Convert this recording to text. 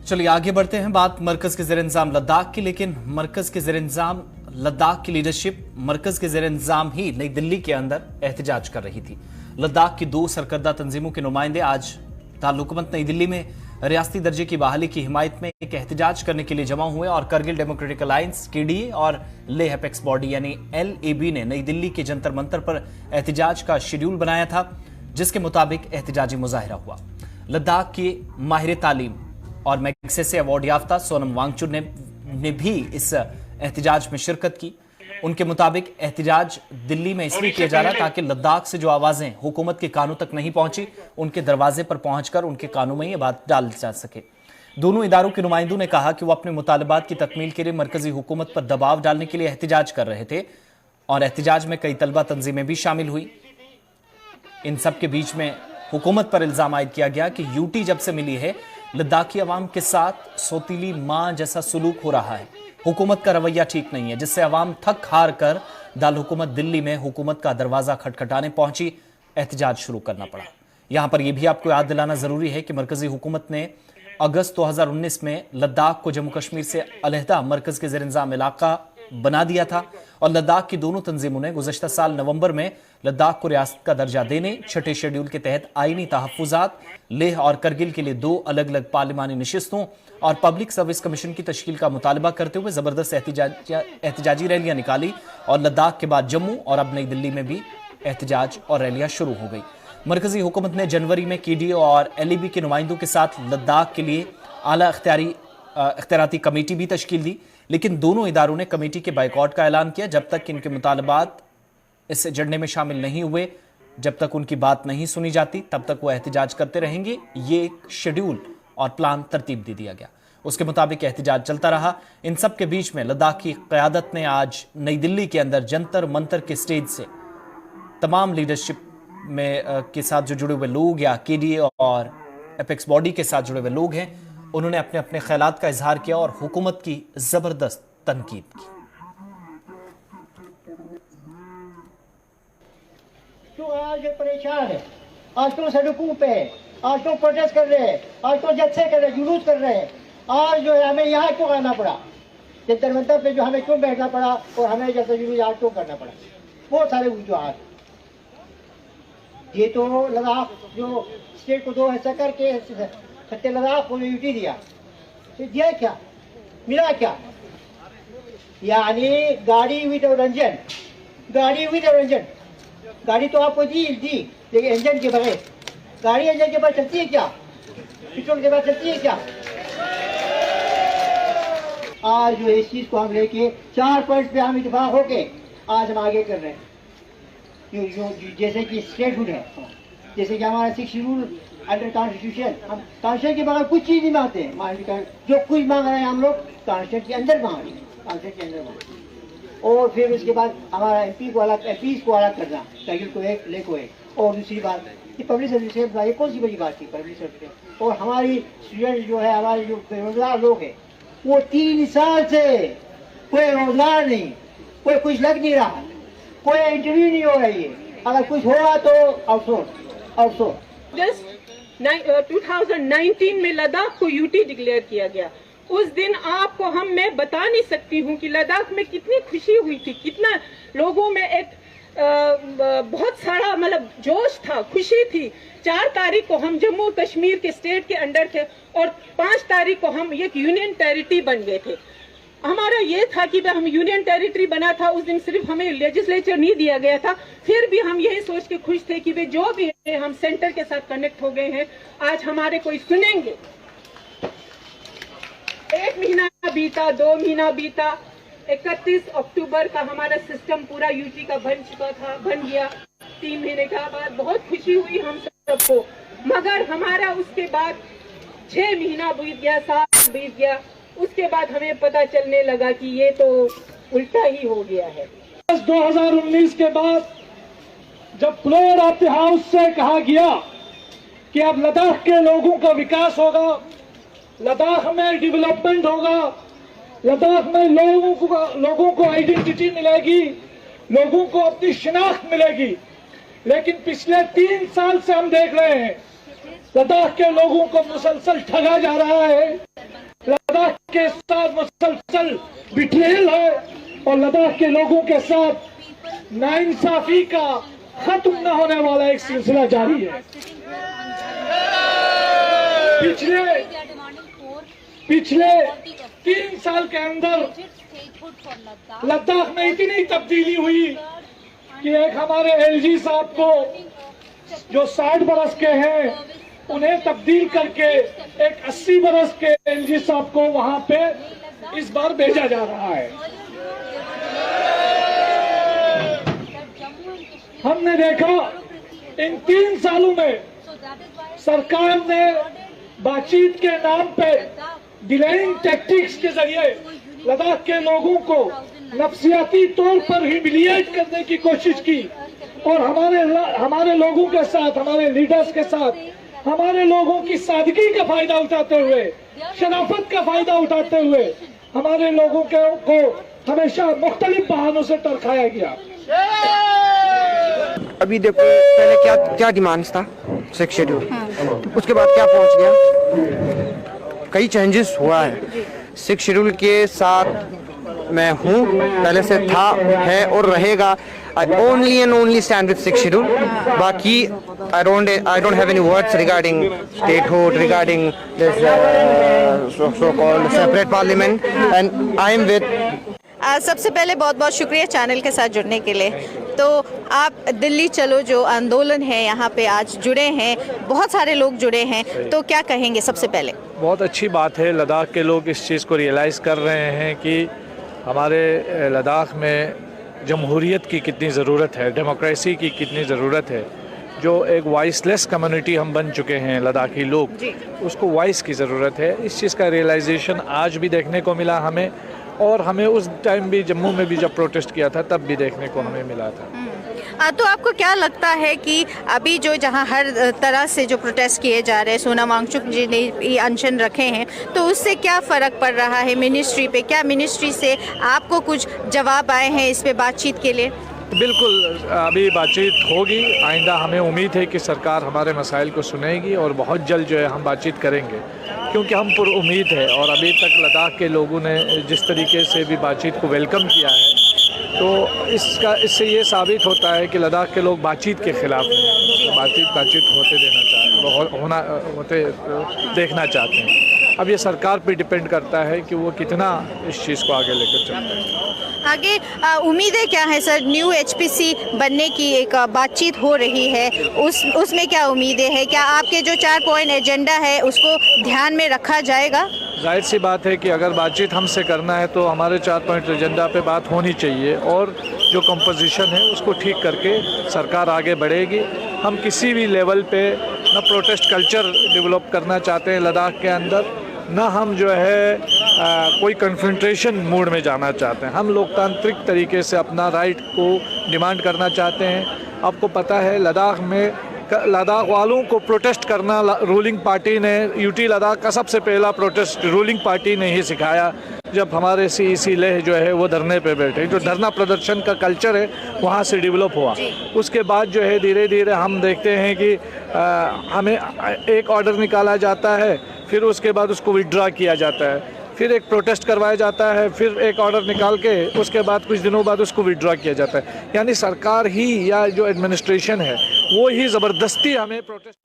चलिए आगे बढ़ते हैं। बात मरकज के ज़ेर इंतजाम लद्दाख की, लेकिन मरकज के ज़ेर इंतजाम लद्दाख की लीडरशिप मरकज के ज़ेर इंतजाम ही नई दिल्ली के अंदर एहतजाज कर रही थी। लद्दाख की दो सरकर्दा तंजीमों के नुमाइंदे आज दारुल नई दिल्ली में रियासती दर्जे की बहाली की हिमायत में एक एहतजाज करने के लिए जमा हुए और करगिल डेमोक्रेटिक अलायंस KDA और लेह अपेक्स बॉडी यानी LAB ने नई दिल्ली के जंतर मंतर पर एहतजाज का शेड्यूल बनाया था, जिसके मुताबिक एहतजाजी मुजाहिरा हुआ। लद्दाख के माहिर तालीम और मैग्सेसे अवार्ड याफ्ता सोनम वांगचुक ने भी इस एहतजाज में शिरकत की। उनके मुताबिक एहतजाज दिल्ली में इसलिए किया जा रहा ताकि लद्दाख से जो आवाजें हुकूमत के कानों तक नहीं पहुंची, उनके दरवाजे पर पहुंचकर उनके कानों में ये बात डाल जा सके। दोनों इदारों के नुमाइंदों ने कहा कि वो अपने मुतालबात की तकमील के लिए मरकजी हुकूमत पर दबाव डालने के लिए एहतजाज कर रहे थे और एहतजाज में कई तलबा तंजीमें भी शामिल हुई। इन सब के बीच में हुकूमत पर इल्जाम आयद किया गया कि यूटी जब से मिली है लद्दाखी अवाम के साथ सोतीली मां जैसा सुलूक हो रहा है। हुकूमत का रवैया ठीक नहीं है, जिससे अवाम थक हार कर दारुल हुकूमत दिल्ली में हुकूमत का दरवाजा खटखटाने पहुंची। एहतजाज शुरू करना पड़ा। यहां पर यह भी आपको याद दिलाना जरूरी है कि मरकजी हुकूमत ने अगस्त 2019 में लद्दाख को जम्मू कश्मीर से अलहदा मरकज के ज़ेर इंतजाम इलाका बना दिया था और लद्दाख की दोनों तंजीमों ने गुज़श्ता साल नवंबर में लद्दाख को रियासत का दर्जा देने, छठे शेड्यूल के तहत आईनी तहफ़्फ़ुज़ात, लेह और करगिल के लिए दो अलग अलग पार्लिमानी नशिस्तों और पब्लिक सर्विस कमीशन की तश्कील का मुतालबा करते हुए जबरदस्त एहतजाजी रैलियां निकाली और लद्दाख के बाद जम्मू और अब नई दिल्ली में भी एहतजाज और रैलियां शुरू हो गई। मरकजी हुकूमत ने जनवरी में KDA और LAB के नुमाइंदों के साथ लद्दाख के लिए आला इख्तियाराती कमेटी भी तश्कील दी, लेकिन दोनों इदारों ने कमेटी के बाइकआउट का ऐलान किया। जब तक इनके मुतालबात इस एजेंडे में शामिल नहीं हुए, जब तक उनकी बात नहीं सुनी जाती, तब तक वो एहतजाज करते रहेंगे। ये एक शेड्यूल और प्लान तरतीब दे दिया गया, उसके मुताबिक एहतजाज चलता रहा। इन सब के बीच में लद्दाख की क़यादत ने आज नई दिल्ली के अंदर जंतर मंतर के स्टेज से तमाम लीडरशिप में के साथ जो जुड़े हुए लोग या KDA और अपेक्स बॉडी के साथ जुड़े हुए लोग हैं, उन्होंने अपने अपने ख्यालात का इजहार किया और हुकूमत की जबरदस्त तनकीद की। तो आज ये परेशान है, आज तो सड़कों पे है, आज तो प्रोटेस्ट कर रहे हैं, आज तो जलसे कर रहे हैं, जुलूस कर रहे हैं। आज जो है हमें यहाँ क्यों आना पड़ा, जंतर मंतर पे जो हमें क्यों बैठना पड़ा और हमें जैसे जुलूस आज क्यों करना पड़ा, बहुत सारे वजूहात। ये तो लद्दाख जो स्टेट को दो हिस्सा करके सत्य लद्दाख को यूटी दिया, तो दिया क्या, मिला क्या? यानी गाड़ी विद इंजन, गाड़ी विद इंजन, गाड़ी तो आपको दी लेकिन इंजन के बगैर, गाड़ी इंजन के बाद चलती है क्या, पेट्रोल के बाद चलती है क्या? आज जो इस चीज को हम लेके 4 पॉइंट पे हम इत्तेफाक होके आज हम आगे कर रहे हैं। जो जैसे कि स्टेटहुड है, जैसे कि हमारा 6 शेड्यूल अंडर कॉन्स्टिट्यूशन, हम कॉन्स्टिट्यूशन के बगैर कुछ चीज नहीं मांगते हैं। जो कुछ मांग रहे हैं हम लोग कॉन्स्टिट्यूशन के अंदर मांग रहे हैं, कॉन्स्टिट्यूशन के अंदर मांग। और फिर उसके बाद हमारा MP को अलग, MPs को अलग करना, करगिल को एक, ले को एक। और दूसरी बात ये पब्लिक सर्विस, ये कौन सी बड़ी बात थी पब्लिक सर्विस। और हमारी स्टूडेंट जो है, हमारे जो बेरोजगार लोग हैं, वो 3 साल से कोई रोजगार नहीं, कोई कुछ लग नहीं रहा, कोई इंटरव्यू नहीं हो रही है। अगर कुछ हो रहा तो आउटसोर्स। 2019 में लद्दाख को यूटी डिक्लेयर किया गया। उस दिन आपको मैं बता नहीं सकती हूँ कि लद्दाख में कितनी खुशी हुई थी, कितना लोगों में एक बहुत सारा मतलब जोश था, खुशी थी। 4 तारीख को हम जम्मू कश्मीर के स्टेट के अंडर थे और 5 तारीख को हम एक यूनियन टेरिटरी बन गए थे। हमारा ये था कि हम यूनियन टेरिटरी बना था, उस दिन सिर्फ हमें लेजिस्लेचर नहीं दिया गया था, फिर भी हम यही सोच के खुश थे कि वे जो भी है हम सेंटर के साथ कनेक्ट हो गए हैं, आज हमारे कोई सुनेंगे। 1 महीना बीता, 2 महीना बीता, 31 अक्टूबर का हमारा सिस्टम पूरा यूटी का बन गया। 3 महीने का बाद बहुत खुशी हुई हम सबको, मगर हमारा उसके बाद 6 महीना बीत गया, 7 बीत गया। उसके बाद हमें पता चलने लगा कि ये तो उल्टा ही हो गया है। 2019 के बाद जब फ्लोर ऑफ द हाउस से कहा गया कि अब लद्दाख के लोगों का विकास होगा, लद्दाख में डेवलपमेंट होगा, लद्दाख में लोगों को आइडेंटिटी मिलेगी, लोगों को अपनी शिनाख्त मिलेगी। लेकिन पिछले 3 साल से हम देख रहे हैं लद्दाख के लोगों को मुसलसल ठगा जा रहा है। के साथ मुसलसल बिट्रेयल है और लद्दाख के लोगों के साथ नाइंसाफी का खत्म न होने वाला एक सिलसिला जारी है। पिछले 3 साल के अंदर लद्दाख में इतनी तब्दीली हुई कि एक हमारे एलजी साहब को जो 60 बरस के हैं उन्हें तब्दील करके एक 80 बरस के एलजी साहब को वहां पे इस बार भेजा जा रहा है। हमने देखा इन 3 सालों में सरकार ने बातचीत के नाम पे डिलेइंग टैक्टिक्स के जरिए लद्दाख के लोगों को नफसियाती तौर पर ह्यूमिलिएट करने की कोशिश की और हमारे लोगों के साथ, हमारे लीडर्स के साथ, हमारे लोगों की सादगी का फायदा उठाते हुए, शराफत का फायदा उठाते हुए हमारे लोगों को हमेशा मुख्तलिफ बहानों से टरकाया गया। अभी देखो पहले क्या डिमांड्स था 6 शेड्यूल, उसके बाद क्या पहुंच गया, कई चेंजेस हुआ है। 6 शेड्यूल के साथ मैं हूँ, पहले से था, है और रहेगा। I only and only stand with 6 schedule. बाकी I don't have any words regarding statehood, regarding this so-called separate parliament, and I am with. सबसे पहले बहुत बहुत शुक्रिया चैनल के साथ जुड़ने के लिए। तो आप दिल्ली चलो जो आंदोलन है यहाँ पे आज जुड़े हैं, बहुत सारे लोग जुड़े हैं, तो क्या कहेंगे? सबसे पहले बहुत अच्छी बात है, लद्दाख के लोग इस चीज़ को रियलाइज़ कर रहे हैं कि हमारे लद्दाख में जमहूरियत की कितनी ज़रूरत है, डेमोक्रेसी की कितनी ज़रूरत है। जो एक वॉइसलेस कम्युनिटी हम बन चुके हैं लद्दाखी लोग, उसको वॉइस की ज़रूरत है। इस चीज़ का रियलाइजेशन आज भी देखने को मिला हमें, और हमें उस टाइम भी जम्मू में भी जब प्रोटेस्ट किया था तब भी देखने को हमें मिला था। तो आपको क्या लगता है कि अभी जो जहाँ हर तरह से जो प्रोटेस्ट किए जा रहे हैं, सोनम वांगचुक जी ने ये अनशन रखे हैं, तो उससे क्या फ़र्क पड़ रहा है मिनिस्ट्री पे? क्या मिनिस्ट्री से आपको कुछ जवाब आए हैं इस पे बातचीत के लिए? बिल्कुल, अभी बातचीत होगी। आइंदा हमें उम्मीद है कि सरकार हमारे मसाइल को सुनेगी और बहुत जल्द जो है हम बातचीत करेंगे, क्योंकि हम पुर उम्मीद है। और अभी तक लद्दाख के लोगों ने जिस तरीके से भी बातचीत को वेलकम किया है, तो इससे ये साबित होता है कि लद्दाख के लोग बातचीत के ख़िलाफ़ हैं, बातचीत होते देखना चाहते हैं। अब ये सरकार पे डिपेंड करता है कि वो कितना इस चीज़ को आगे लेकर चलते हैं। आगे उम्मीदें क्या है सर? न्यू HPC बनने की एक बातचीत हो रही है, उसमें क्या उम्मीदें हैं? क्या आपके जो 4 पॉइंट एजेंडा है उसको ध्यान में रखा जाएगा? जाहिर सी बात है कि अगर बातचीत हमसे करना है तो हमारे 4 पॉइंट एजेंडा पे बात होनी चाहिए, और जो कंपोजिशन है उसको ठीक करके सरकार आगे बढ़ेगी। हम किसी भी लेवल पे न प्रोटेस्ट कल्चर डेवलप करना चाहते हैं लद्दाख के अंदर, न हम जो है कोई कन्फ्रंटेशन मूड में जाना चाहते हैं। हम लोकतांत्रिक तरीके से अपना राइट को डिमांड करना चाहते हैं। आपको पता है लद्दाख वालों को प्रोटेस्ट करना रूलिंग पार्टी ने, यूटी लद्दाख का सबसे पहला प्रोटेस्ट रूलिंग पार्टी ने ही सिखाया जब हमारे CEC लेह जो है वो धरने पे बैठे। जो धरना प्रदर्शन का कल्चर है वहाँ से डेवलप हुआ। उसके बाद जो है धीरे धीरे हम देखते हैं कि हमें एक ऑर्डर निकाला जाता है, फिर उसके बाद उसको विड्रॉ किया जाता है, फिर एक प्रोटेस्ट करवाया जाता है, फिर एक ऑर्डर निकाल के उसके बाद कुछ दिनों बाद उसको विड्रॉ किया जाता है। यानी सरकार ही या जो एडमिनिस्ट्रेशन है वो ही ज़बरदस्ती हमें प्रोटेस्ट